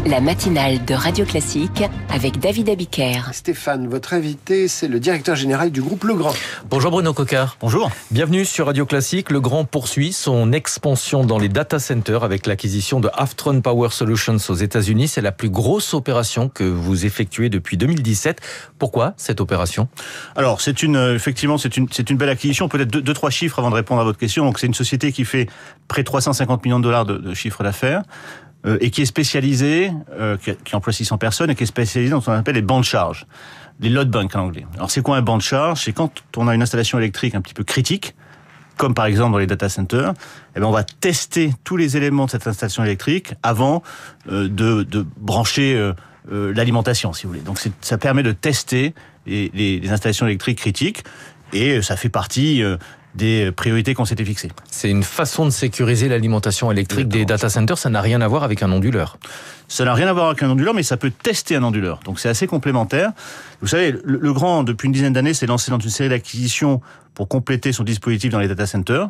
La matinale de Radio Classique avec David Abiker. Stéphane, votre invité, c'est le directeur général du groupe Legrand. Bonjour Bruno Coquart. Bonjour. Bienvenue sur Radio Classique. Legrand poursuit son expansion dans les data centers avec l'acquisition de Havtron Power Solutions aux États-Unis. C'est la plus grosse opération que vous effectuez depuis 2017. Pourquoi cette opération ? Alors, effectivement, c'est une belle acquisition. Peut-être deux, trois chiffres avant de répondre à votre question. Donc, c'est une société qui fait près de 350 millions de dollars de chiffre d'affaires. Et qui est spécialisé, qui emploie 600 personnes, et qui est spécialisé dans ce qu'on appelle les bancs de charge, les load banks en anglais. Alors c'est quoi un banc de charge ? C'est quand on a une installation électrique un petit peu critique, comme par exemple dans les data centers, eh bien on va tester tous les éléments de cette installation électrique avant de brancher l'alimentation, si vous voulez. Donc ça permet de tester les installations électriques critiques, et ça fait partie des priorités qu'on s'était fixées. C'est une façon de sécuriser l'alimentation électrique des data centers. Ça n'a rien à voir avec un onduleur. Ça n'a rien à voir avec un onduleur, mais ça peut tester un onduleur. Donc c'est assez complémentaire. Vous savez, Legrand, depuis une dizaine d'années, s'est lancé dans une série d'acquisitions pour compléter son dispositif dans les data centers.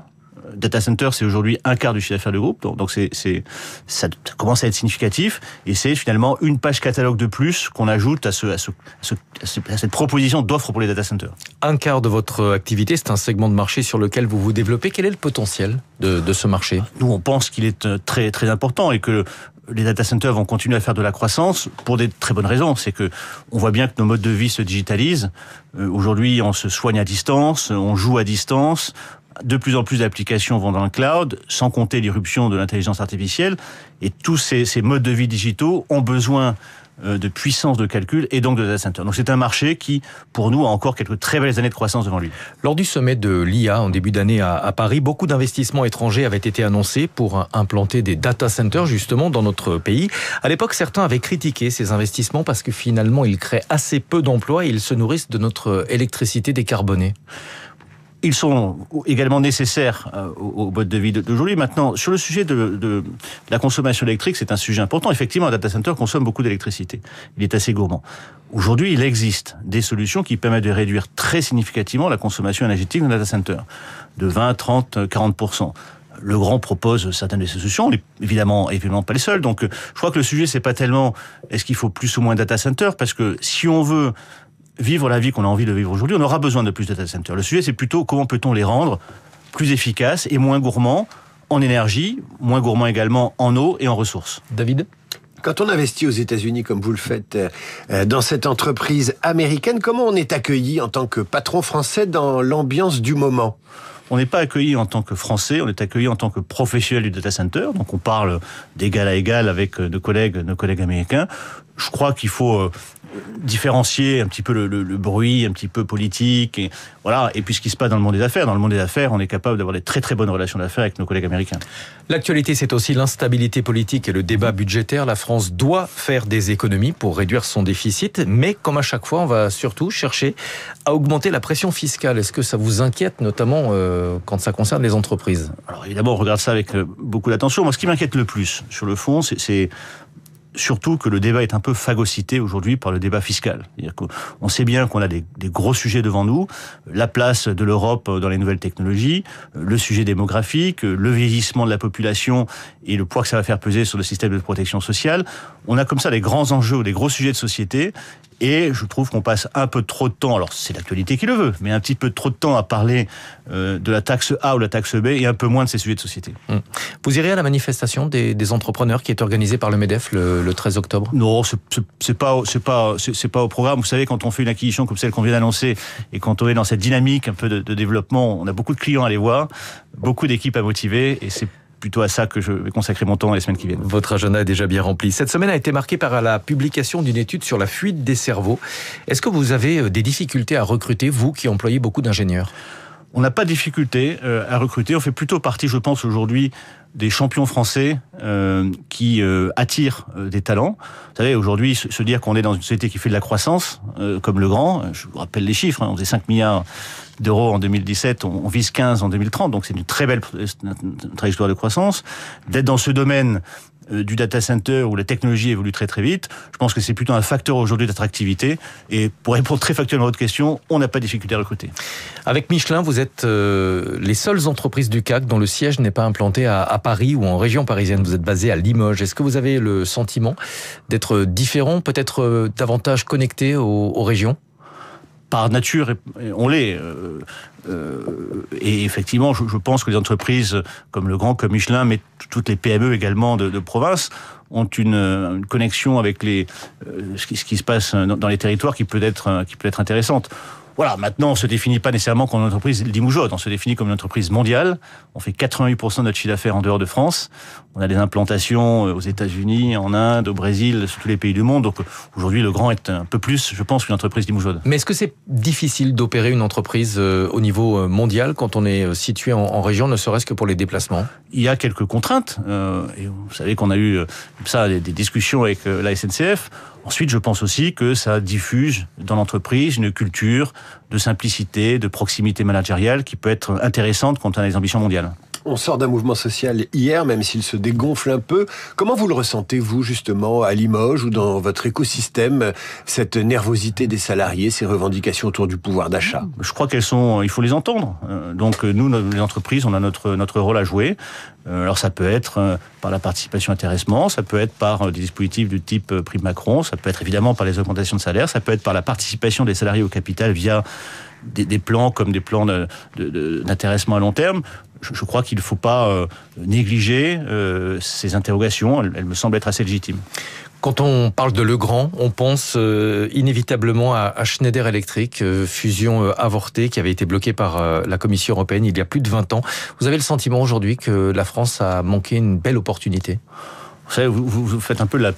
Data center, c'est aujourd'hui un quart du chiffre d'affaires du groupe, donc ça commence à être significatif, et c'est finalement une page catalogue de plus qu'on ajoute à cette proposition d'offre pour les data centers. Un quart de votre activité, c'est un segment de marché sur lequel vous vous développez. Quel est le potentiel de ce marché ? Nous, on pense qu'il est très très important et que les data centers vont continuer à faire de la croissance pour des très bonnes raisons. C'est que on voit bien que nos modes de vie se digitalisent. Aujourd'hui, on se soigne à distance, on joue à distance. De plus en plus d'applications vont dans le cloud, sans compter l'irruption de l'intelligence artificielle. Et tous ces modes de vie digitaux ont besoin de puissance de calcul et donc de data center. Donc c'est un marché qui, pour nous, a encore quelques très belles années de croissance devant lui. Lors du sommet de l'IA en début d'année à Paris, beaucoup d'investissements étrangers avaient été annoncés pour implanter des data centers justement dans notre pays. À l'époque, certains avaient critiqué ces investissements parce que finalement, ils créent assez peu d'emplois et ils se nourrissent de notre électricité décarbonée. Ils sont également nécessaires au mode de vie d'aujourd'hui. Maintenant, sur le sujet de la consommation électrique, c'est un sujet important. Effectivement, un data center consomme beaucoup d'électricité. Il est assez gourmand. Aujourd'hui, il existe des solutions qui permettent de réduire très significativement la consommation énergétique d'un data center, de 20, 30, 40%. Legrand propose certaines de ces solutions, on n'est évidemment pas les seuls. Donc, je crois que le sujet, c'est pas tellement est-ce qu'il faut plus ou moins de data center, parce que si on veut vivre la vie qu'on a envie de vivre aujourd'hui, on aura besoin de plus de data centers. Le sujet, c'est plutôt comment peut-on les rendre plus efficaces et moins gourmands en énergie, moins gourmands également en eau et en ressources. David ? Quand on investit aux États-Unis, comme vous le faites, dans cette entreprise américaine, comment on est accueilli en tant que patron français dans l'ambiance du moment ? On n'est pas accueilli en tant que Français, on est accueilli en tant que professionnel du data center. Donc on parle d'égal à égal avec nos collègues américains. Je crois qu'il faut différencier un petit peu le bruit, un petit peu politique, et voilà. Et puis ce qui se passe dans le monde des affaires. Dans le monde des affaires, on est capable d'avoir des très très bonnes relations d'affaires avec nos collègues américains. L'actualité, c'est aussi l'instabilité politique et le débat budgétaire. La France doit faire des économies pour réduire son déficit, mais comme à chaque fois, on va surtout chercher à augmenter la pression fiscale. Est-ce que ça vous inquiète, notamment quand ça concerne les entreprises ? Alors évidemment, on regarde ça avec beaucoup d'attention. Moi, ce qui m'inquiète le plus sur le fond, c'est surtout que le débat est un peu phagocyté aujourd'hui par le débat fiscal. C'est-à-dire qu'on sait bien qu'on a des gros sujets devant nous, la place de l'Europe dans les nouvelles technologies, le sujet démographique, le vieillissement de la population et le poids que ça va faire peser sur le système de protection sociale. On a comme ça des grands enjeux, des gros sujets de société, et je trouve qu'on passe un peu trop de temps, alors c'est l'actualité qui le veut, mais un petit peu trop de temps à parler de la taxe A ou la taxe B et un peu moins de ces sujets de société. Vous irez à la manifestation des entrepreneurs qui est organisée par le MEDEF le 13 octobre ? Non, c'est pas au programme. Vous savez, quand on fait une acquisition comme celle qu'on vient d'annoncer et quand on est dans cette dynamique un peu de développement, on a beaucoup de clients à aller voir, beaucoup d'équipes à motiver, et c'est plutôt à ça que je vais consacrer mon temps les semaines qui viennent. Votre agenda est déjà bien rempli. Cette semaine a été marquée par la publication d'une étude sur la fuite des cerveaux. Est-ce que vous avez des difficultés à recruter, vous qui employez beaucoup d'ingénieurs ? On n'a pas de difficulté à recruter. On fait plutôt partie, je pense, aujourd'hui, des champions français qui attirent des talents. Vous savez, aujourd'hui, se dire qu'on est dans une société qui fait de la croissance, comme Legrand, je vous rappelle les chiffres, on faisait 5 milliards d'euros en 2017, on vise 15 en 2030, donc c'est une très belle trajectoire de croissance. D'être dans ce domaine du data center où la technologie évolue très très vite. Je pense que c'est plutôt un facteur aujourd'hui d'attractivité. Et pour répondre très factuellement à votre question, on n'a pas de difficulté à recruter. Avec Michelin, vous êtes les seules entreprises du CAC dont le siège n'est pas implanté à Paris ou en région parisienne. Vous êtes basé à Limoges. Est-ce que vous avez le sentiment d'être différent, peut-être davantage connecté aux régions ? Par nature, on l'est. Et effectivement, je pense que les entreprises comme Legrand, comme Michelin, mais toutes les PME également de province, ont une connexion avec ce qui se passe dans les territoires qui peut être intéressante. Voilà, maintenant, on ne se définit pas nécessairement comme une entreprise limougeaud, on se définit comme une entreprise mondiale. On fait 88% de notre chiffre d'affaires en dehors de France. On a des implantations aux États-Unis, en Inde, au Brésil, sur tous les pays du monde. Donc aujourd'hui, Legrand est un peu plus, je pense, qu'une entreprise limougeaud. Mais est-ce que c'est difficile d'opérer une entreprise au niveau mondial quand on est situé en région, ne serait-ce que pour les déplacements ? Il y a quelques contraintes. Et vous savez qu'on a eu des discussions avec la SNCF. Ensuite, je pense aussi que ça diffuse dans l'entreprise une culture de simplicité, de proximité managériale qui peut être intéressante quand on a des ambitions mondiales. On sort d'un mouvement social hier, même s'il se dégonfle un peu. Comment vous le ressentez, vous, justement, à Limoges ou dans votre écosystème, cette nervosité des salariés, ces revendications autour du pouvoir d'achat ? Je crois il faut les entendre. Donc nous, les entreprises, on a notre rôle à jouer. Alors ça peut être par la participation intéressement, ça peut être par des dispositifs du type prime Macron, ça peut être évidemment par les augmentations de salaire, ça peut être par la participation des salariés au capital via des plans comme des plans d'intéressement à long terme. Je crois qu'il ne faut pas négliger ces interrogations, elles me semblent être assez légitimes. Quand on parle de Legrand, on pense inévitablement à Schneider Electric, fusion avortée qui avait été bloquée par la Commission européenne il y a plus de 20 ans. Vous avez le sentiment aujourd'hui que la France a manqué une belle opportunité ? Vous savez, vous faites un peu la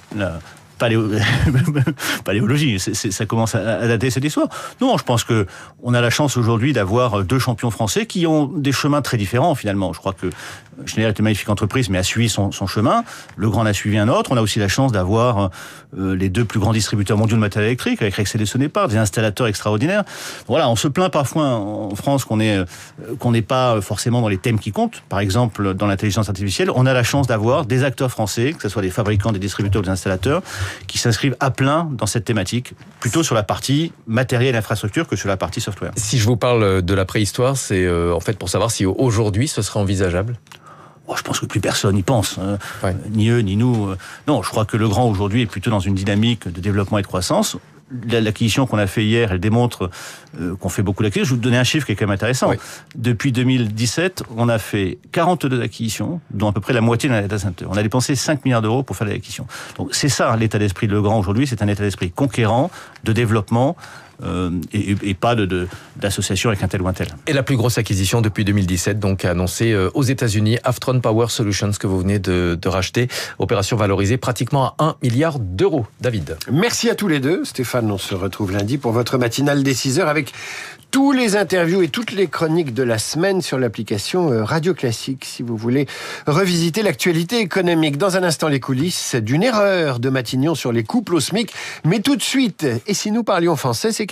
paléologie, ça commence à dater cette histoire. Non, je pense que on a la chance aujourd'hui d'avoir deux champions français qui ont des chemins très différents finalement. Je crois que Schneider est une magnifique entreprise, mais a suivi son chemin. Legrand en a suivi un autre. On a aussi la chance d'avoir les deux plus grands distributeurs mondiaux de matériel électrique, avec Rexel et Sonepar, des installateurs extraordinaires. Voilà, on se plaint parfois en France qu'on n'est pas forcément dans les thèmes qui comptent. Par exemple, dans l'intelligence artificielle, on a la chance d'avoir des acteurs français, que ce soit des fabricants, des distributeurs ou des installateurs, qui s'inscrivent à plein dans cette thématique, plutôt sur la partie matériel et infrastructure que sur la partie software. Si je vous parle de la préhistoire, c'est en fait pour savoir si aujourd'hui ce serait envisageable. Je pense que plus personne n'y pense, ouais. Ni eux, ni nous. Non, je crois que Legrand aujourd'hui est plutôt dans une dynamique de développement et de croissance. L'acquisition qu'on a fait hier, elle démontre qu'on fait beaucoup d'acquisitions. Je vais vous donner un chiffre qui est quand même intéressant. Oui. Depuis 2017, on a fait 42 acquisitions, dont à peu près la moitié dans les data centers. On a dépensé 5 milliards d'euros pour faire des acquisitions. Donc c'est ça l'état d'esprit de Legrand aujourd'hui, c'est un état d'esprit conquérant, de développement, et pas d'association avec un tel ou un tel. Et la plus grosse acquisition depuis 2017, donc annoncée aux États-Unis, Aftron Power Solutions, que vous venez de racheter. Opération valorisée pratiquement à 1 milliard d'euros. David. Merci à tous les deux. Stéphane, on se retrouve lundi pour votre matinale des 6h avec tous les interviews et toutes les chroniques de la semaine sur l'application Radio Classique, si vous voulez revisiter l'actualité économique. Dans un instant, les coulisses d'une erreur de Matignon sur les couples au SMIC. Mais tout de suite, et si nous parlions français, c'est